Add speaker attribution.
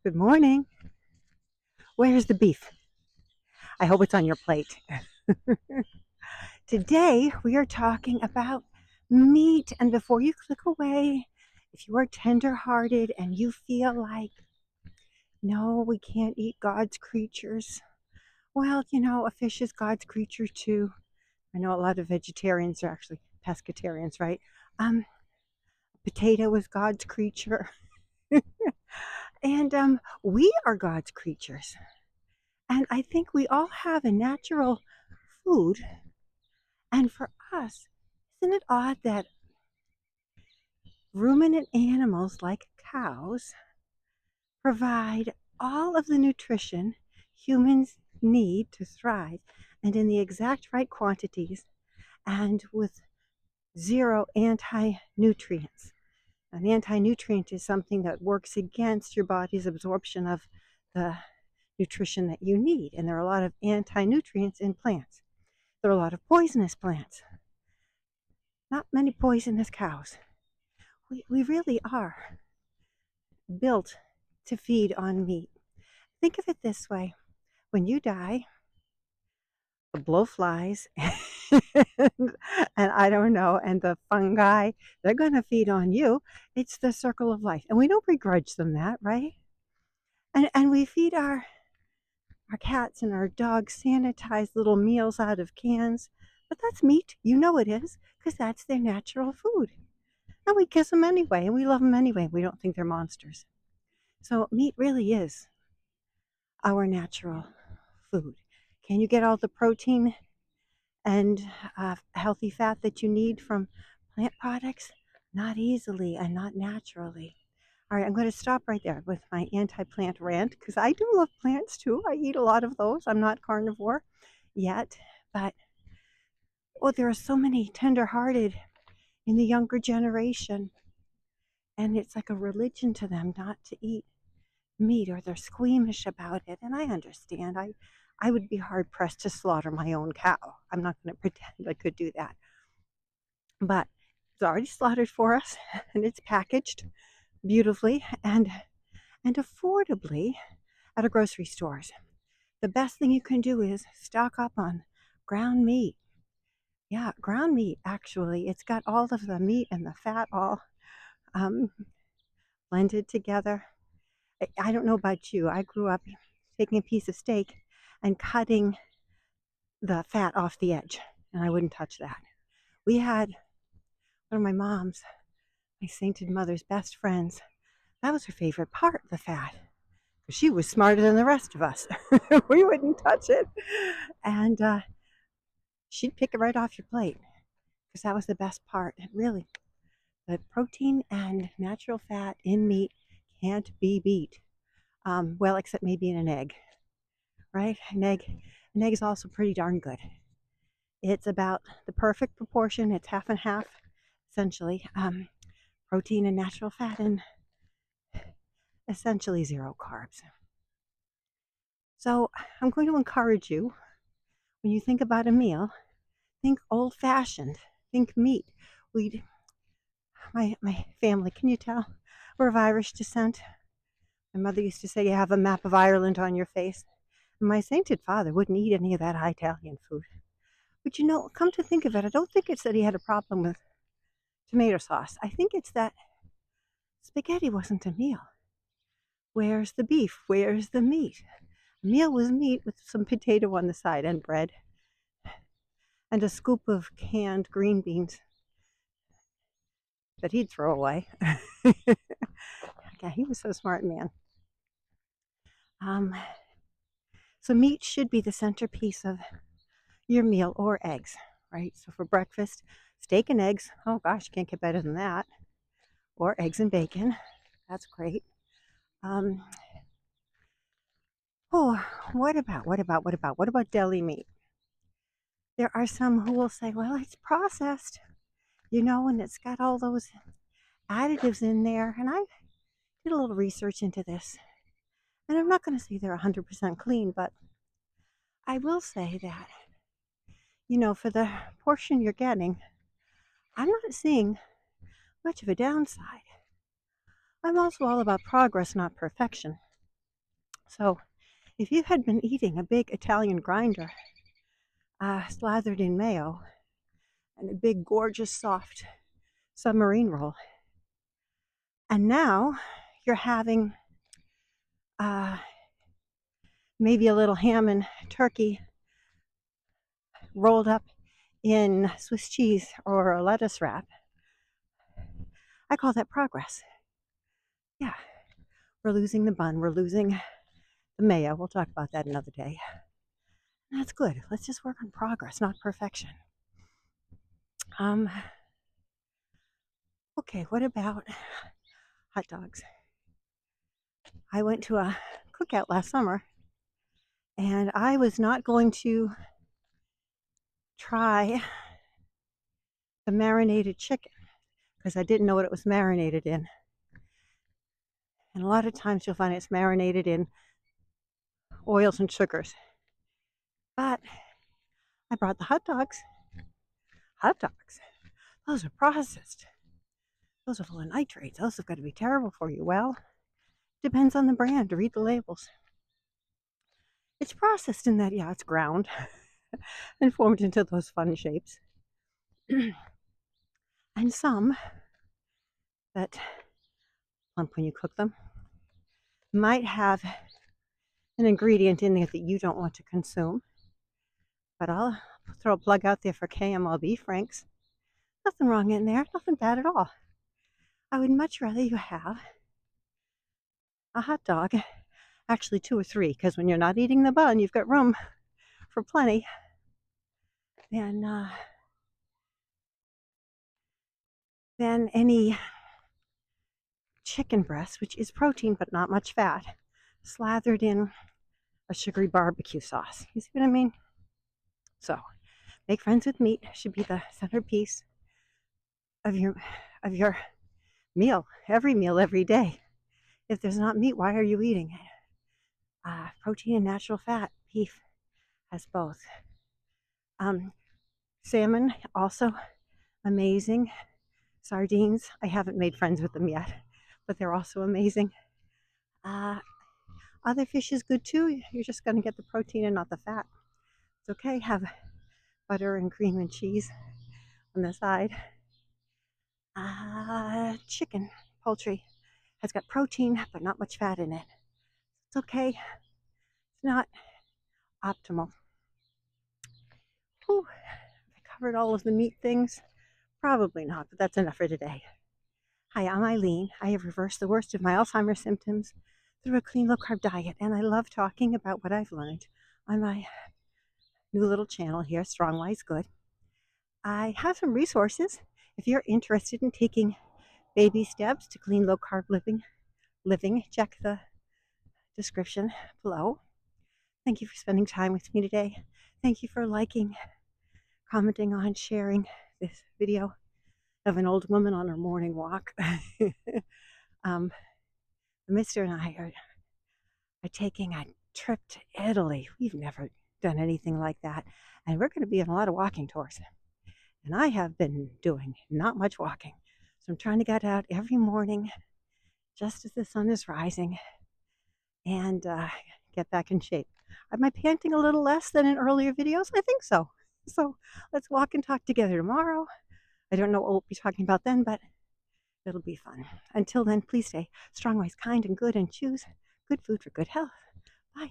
Speaker 1: Good morning. Where's the beef? I hope it's on your plate. Today we are talking about meat. And before you click away, if you are tender-hearted and you feel like, no, we can't eat God's creatures. Well, a fish is God's creature too. I know a lot of vegetarians are actually pescatarians, right? Potato is God's creature. And we are God's creatures. And I think we all have a natural food. And for us, isn't it odd that ruminant animals like cows provide all of the nutrition humans need to thrive and in the exact right quantities and with zero anti-nutrients? An anti-nutrient is something that works against your body's absorption of the nutrition that you need. And there are a lot of anti-nutrients in plants. There are a lot of poisonous plants. Not many poisonous cows. We really are built to feed on meat. Think of it this way. When you die, the blowflies and I don't know, and the fungi, they're going to feed on you. It's the circle of life. And we don't begrudge them that, right? And we feed our cats and our dogs sanitized little meals out of cans. But that's meat. You know it is, because that's their natural food. And we kiss them anyway, and we love them anyway. We don't think they're monsters. So meat really is our natural food. Can you get all the protein and healthy fat that you need from plant products? Not easily and not naturally. All right, I'm going to stop right there with my anti-plant rant because I do love plants too. I eat a lot of those. I'm not carnivore yet, but there are so many tender-hearted in the younger generation, and it's like a religion to them not to eat meat, or they're squeamish about it. And I understand. I would be hard pressed to slaughter my own cow. I'm not going to pretend I could do that. But it's already slaughtered for us, and it's packaged beautifully and affordably at our grocery stores. The best thing you can do is stock up on ground meat. Yeah, ground meat, actually. It's got all of the meat and the fat all blended together. I don't know about you. I grew up taking a piece of steak and cutting the fat off the edge, and I wouldn't touch that. We had one of my mom's, my sainted mother's best friends. That was her favorite part, the fat. She was smarter than the rest of us. We wouldn't touch it. And she'd pick it right off your plate because that was the best part. And really, the protein and natural fat in meat can't be beat. Well, except maybe in an egg, right? An egg is also pretty darn good. It's about the perfect proportion. It's half and half, essentially. Protein and natural fat, and essentially zero carbs. So I'm going to encourage you, when you think about a meal, think old-fashioned, think meat. My family, can you tell? We're of Irish descent. My mother used to say you have a map of Ireland on your face. And my sainted father wouldn't eat any of that Italian food. But come to think of it, I don't think it's that he had a problem with tomato sauce. I think it's that spaghetti wasn't a meal. Where's the beef? Where's the meat? A meal was meat with some potato on the side and bread and a scoop of canned green beans that he'd throw away. Yeah, he was so smart, man. So meat should be the centerpiece of your meal, or eggs, right? So for breakfast, steak and eggs. Oh gosh, can't get better than that. Or eggs and bacon. That's great. What about deli meat? There are some who will say, well, it's processed, and it's got all those additives in there. And I did a little research into this. And I'm not going to say they're 100% clean, but I will say that, for the portion you're getting, I'm not seeing much of a downside. I'm also all about progress, not perfection. So if you had been eating a big Italian grinder slathered in mayo and a big, gorgeous, soft submarine roll, and now you're having maybe a little ham and turkey rolled up in Swiss cheese or a lettuce wrap, I call that progress. Yeah, we're losing the bun, we're losing the mayo. We'll talk about that another day. That's good. Let's just work on progress, not perfection. Okay, what about hot dogs? I went to a cookout last summer, and I was not going to try the marinated chicken because I didn't know what it was marinated in. And a lot of times you'll find it's marinated in oils and sugars. But I brought the hot dogs. Hot dogs, those are processed. Those are full of nitrates. Those have got to be terrible for you. Well, depends on the brand. Read the labels. It's processed in that, yeah, it's ground and formed into those fun shapes. And some that plump when you cook them might have an ingredient in there that you don't want to consume. But I'll throw a plug out there for KML beef franks. Nothing wrong in there, nothing bad at all. I would much rather you have a hot dog, actually 2 or 3, because when you're not eating the bun, you've got room for plenty, than any chicken breast, which is protein but not much fat, slathered in a sugary barbecue sauce. You see what I mean? So, make friends with meat should be the centerpiece of your meal, every day. If there's not meat, why are you eating it? Protein and natural fat. Beef has both. Salmon, also amazing. Sardines, I haven't made friends with them yet, but they're also amazing. Other fish is good too. You're just going to get the protein and not the fat. It's okay. Have butter and cream and cheese on the side. Chicken, poultry has got protein but not much fat in it. It's okay. It's not optimal. Whew. Have I covered all of the meat things? Probably not, but that's enough for today. Hi, I'm Eileen. I have reversed the worst of my Alzheimer's symptoms through a clean low-carb diet, and I love talking about what I've learned on my new little channel here, Strong, Wise, Good. I have some resources if you're interested in taking baby steps to clean low-carb living. Check the description below. Thank you for spending time with me today. Thank you for liking, commenting on, sharing this video of an old woman on her morning walk. Mr. and I are taking a trip to Italy. We've never done anything like that, and we're going to be on a lot of walking tours. And I have been doing not much walking, so I'm trying to get out every morning just as the sun is rising and get back in shape. Am I panting a little less than in earlier videos? I think so. So let's walk and talk together tomorrow. I don't know what we'll be talking about then, but it'll be fun. Until then, please stay strong, wise, kind, and good, and choose good food for good health. Bye.